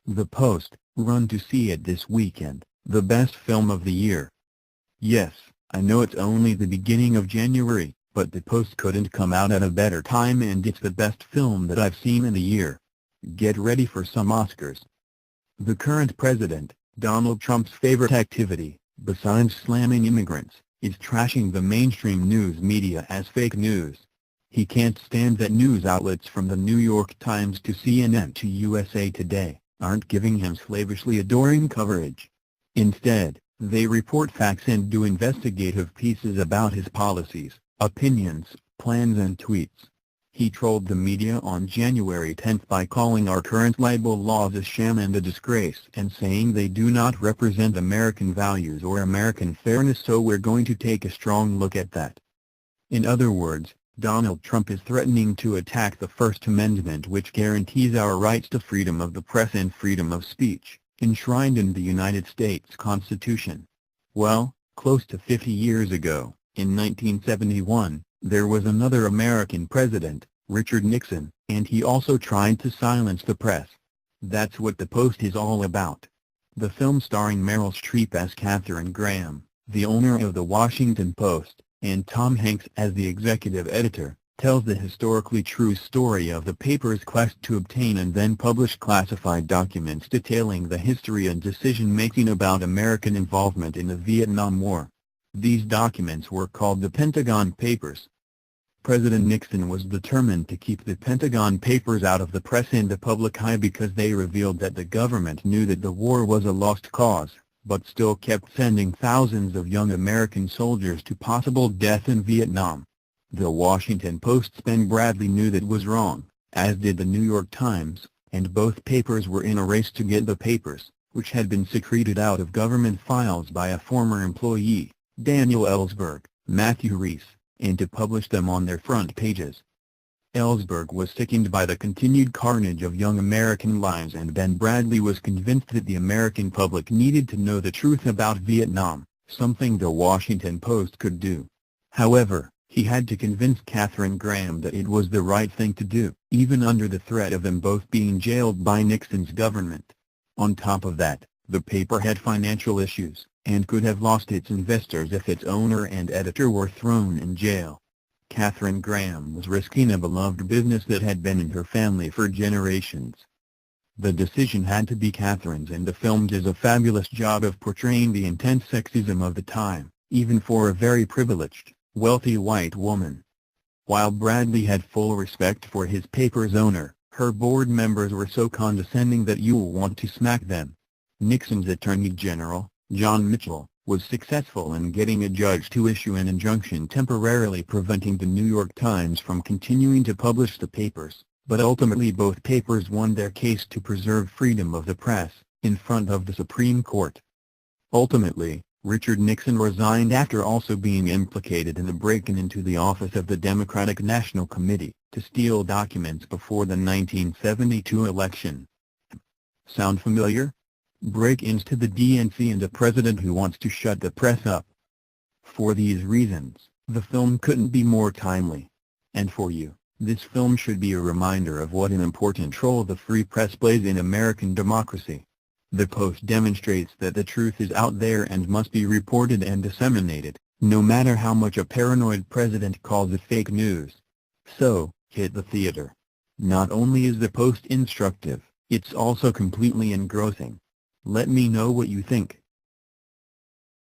The Post, run to see it this weekend, the best film of the year. Yes, I know it's only the beginning of January, but The Post couldn't come out at a better time, and it's the best film that I've seen in a year. Get ready for some Oscars. The current president, Donald Trump's favorite activity, besides slamming immigrants, is trashing the mainstream news media as fake news. He can't stand that news outlets from the New York Times to CNN to USA Today aren't giving him slavishly adoring coverage. Instead, they report facts and do investigative pieces about his policies, opinions, plans and tweets. He trolled the media on January 10 by calling our current libel laws a sham and a disgrace and saying they do not represent American values or American fairness, so we're going to take a strong look at that. In other words, Donald Trump is threatening to attack the First Amendment, which guarantees our rights to freedom of the press and freedom of speech, enshrined in the United States Constitution. Well, close to 50 years ago, in 1971, there was another American president, Richard Nixon, and he also tried to silence the press. That's what The Post is all about. The film, starring Meryl Streep as Katharine Graham, the owner of The Washington Post, and Tom Hanks as the executive editor, tells the historically true story of the paper's quest to obtain and then publish classified documents detailing the history and decision-making about American involvement in the Vietnam War. These documents were called the Pentagon Papers. President Nixon was determined to keep the Pentagon Papers out of the press and the public eye because they revealed that the government knew that the war was a lost cause, but still kept sending thousands of young American soldiers to possible death in Vietnam. The Washington Post's Ben Bradlee knew that was wrong, as did the New York Times, and both papers were in a race to get the papers, which had been secreted out of government files by a former employee, Daniel Ellsberg, Matthew Reese, and to publish them on their front pages. Ellsberg was sickened by the continued carnage of young American lives, and Ben Bradlee was convinced that the American public needed to know the truth about Vietnam, something the Washington Post could do. However, he had to convince Katharine Graham that it was the right thing to do, even under the threat of them both being jailed by Nixon's government. On top of that, the paper had financial issues, and could have lost its investors if its owner and editor were thrown in jail. Katharine Graham was risking a beloved business that had been in her family for generations. The decision had to be Katharine's, and the film does a fabulous job of portraying the intense sexism of the time, even for a very privileged, wealthy white woman. While Bradlee had full respect for his paper's owner, her board members were so condescending that you'll want to smack them. Nixon's Attorney General, John Mitchell, was successful in getting a judge to issue an injunction temporarily preventing the New York Times from continuing to publish the papers, but ultimately both papers won their case to preserve freedom of the press, in front of the Supreme Court. Ultimately, Richard Nixon resigned after also being implicated in the break-in into the office of the Democratic National Committee, to steal documents before the 1972 election. Sound familiar? Break-ins to the DNC and a president who wants to shut the press up. For these reasons, the film couldn't be more timely. And for you, this film should be a reminder of what an important role the free press plays in American democracy. The Post demonstrates that the truth is out there and must be reported and disseminated, no matter how much a paranoid president calls it fake news. So, hit the theater. Not only is the Post instructive, it's also completely engrossing. Let me know what you think.